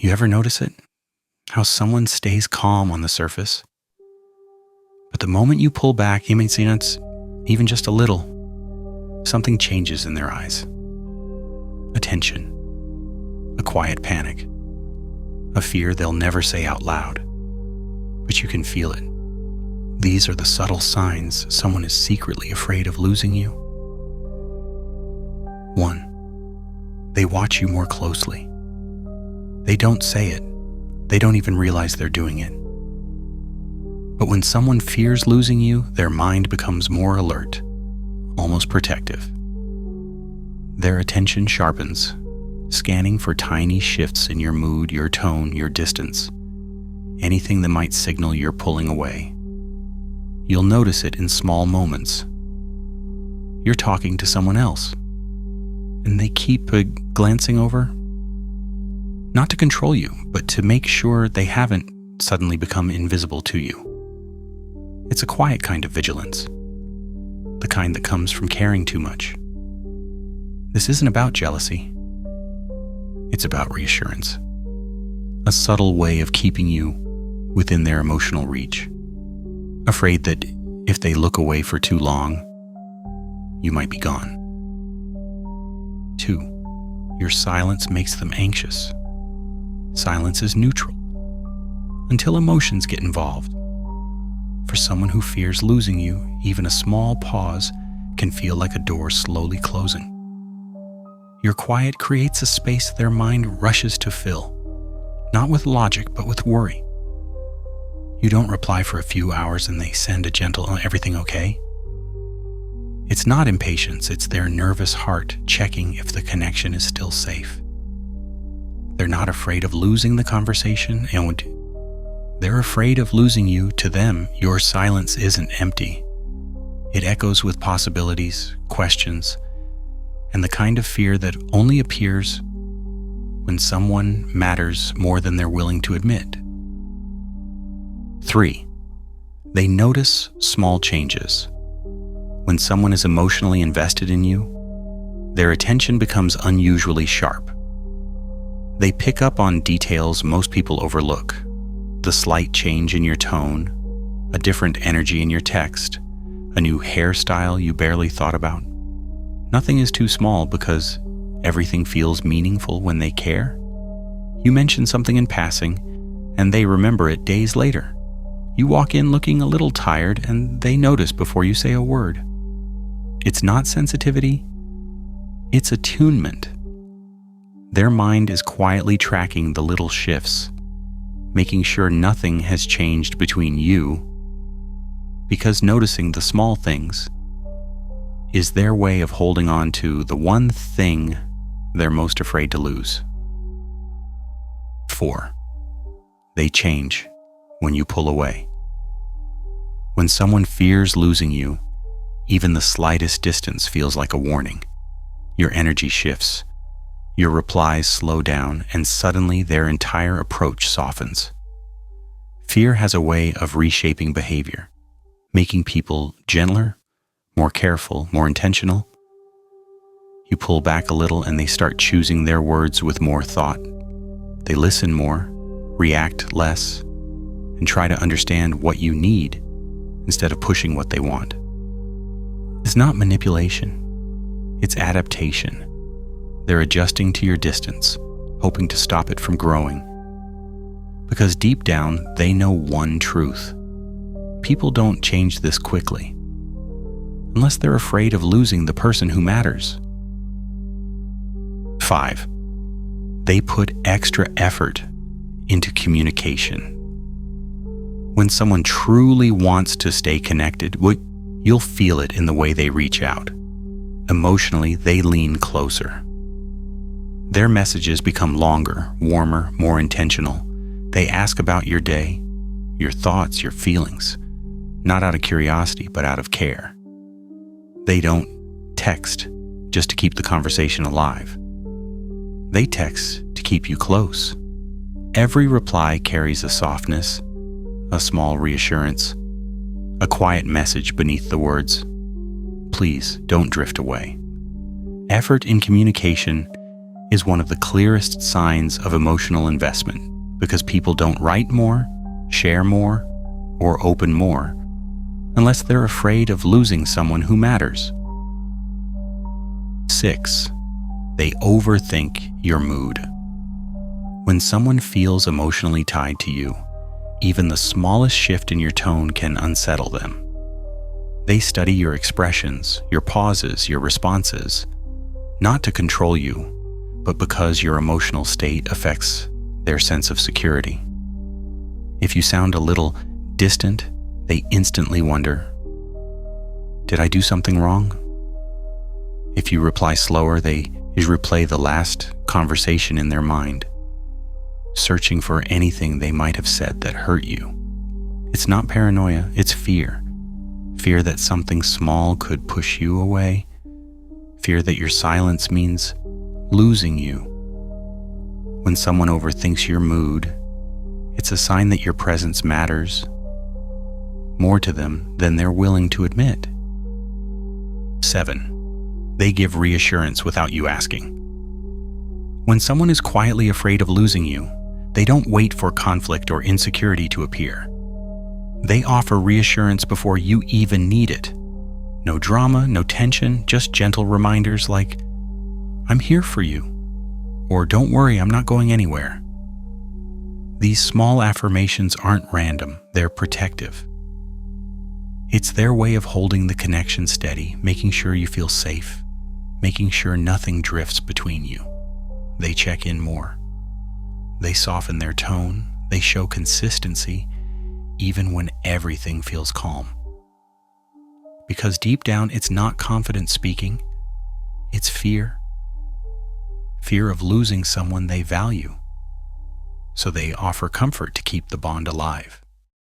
You ever notice it? How someone stays calm on the surface, but the moment you pull back, you may see it's even just a little, something changes in their eyes. A tension, a quiet panic, a fear they'll never say out loud, but you can feel it. These are the subtle signs someone is secretly afraid of losing you. 1. They watch you more closely. They don't say it. They don't even realize they're doing it. But when someone fears losing you, their mind becomes more alert, almost protective. Their attention sharpens, scanning for tiny shifts in your mood, your tone, your distance, anything that might signal you're pulling away. You'll notice it in small moments. You're talking to someone else, and they keep glancing over, not to control you, but to make sure they haven't suddenly become invisible to you. It's a quiet kind of vigilance, the kind that comes from caring too much. This isn't about jealousy. It's about reassurance, a subtle way of keeping you within their emotional reach, afraid that if they look away for too long, you might be gone. 2. Your silence makes them anxious. Silence is neutral until emotions get involved. For someone who fears losing you, even a small pause can feel like a door slowly closing. Your quiet creates a space their mind rushes to fill, not with logic, but with worry. You don't reply for a few hours and they send a gentle, "Everything okay?" It's not impatience, it's their nervous heart checking if the connection is still safe. They're not afraid of losing the conversation, and they're afraid of losing you. To them, your silence isn't empty. It echoes with possibilities, questions, and the kind of fear that only appears when someone matters more than they're willing to admit. 3. They notice small changes. When someone is emotionally invested in you, their attention becomes unusually sharp. They pick up on details most people overlook. The slight change in your tone, a different energy in your text, a new hairstyle you barely thought about. Nothing is too small because everything feels meaningful when they care. You mention something in passing, and they remember it days later. You walk in looking a little tired, and they notice before you say a word. It's not sensitivity, it's attunement. Their mind is quietly tracking the little shifts, making sure nothing has changed between you, because noticing the small things is their way of holding on to the one thing they're most afraid to lose. 4. They change when you pull away. When someone fears losing you, even the slightest distance feels like a warning. Your energy shifts, your replies slow down, and suddenly their entire approach softens. Fear has a way of reshaping behavior, making people gentler, more careful, more intentional. You pull back a little and they start choosing their words with more thought. They listen more, react less, and try to understand what you need instead of pushing what they want. It's not manipulation, it's adaptation. They're adjusting to your distance, hoping to stop it from growing. Because deep down, they know one truth. People don't change this quickly, unless they're afraid of losing the person who matters. 5. They put extra effort into communication. When someone truly wants to stay connected, you'll feel it in the way they reach out. Emotionally, they lean closer. Their messages become longer, warmer, more intentional. They ask about your day, your thoughts, your feelings, not out of curiosity, but out of care. They don't text just to keep the conversation alive. They text to keep you close. Every reply carries a softness, a small reassurance, a quiet message beneath the words. Please don't drift away. Effort in communication is one of the clearest signs of emotional investment because people don't write more, share more, or open more unless they're afraid of losing someone who matters. 6. They overthink your mood. When someone feels emotionally tied to you, even the smallest shift in your tone can unsettle them. They study your expressions, your pauses, your responses, not to control you, but because your emotional state affects their sense of security. If you sound a little distant, they instantly wonder, did I do something wrong? If you reply slower, they replay the last conversation in their mind, searching for anything they might have said that hurt you. It's not paranoia, it's fear. Fear that something small could push you away. Fear that your silence means losing you. When someone overthinks your mood, it's a sign that your presence matters more to them than they're willing to admit. 7. They give reassurance without you asking. When someone is quietly afraid of losing you, they don't wait for conflict or insecurity to appear. They offer reassurance before you even need it. No drama, no tension, just gentle reminders like, I'm here for you, or don't worry, I'm not going anywhere. These small affirmations aren't random, they're protective. It's their way of holding the connection steady, making sure you feel safe, making sure nothing drifts between you. They check in more. They soften their tone, they show consistency, even when everything feels calm. Because deep down, it's not confidence speaking, it's fear. Fear of losing someone they value. So they offer comfort to keep the bond alive.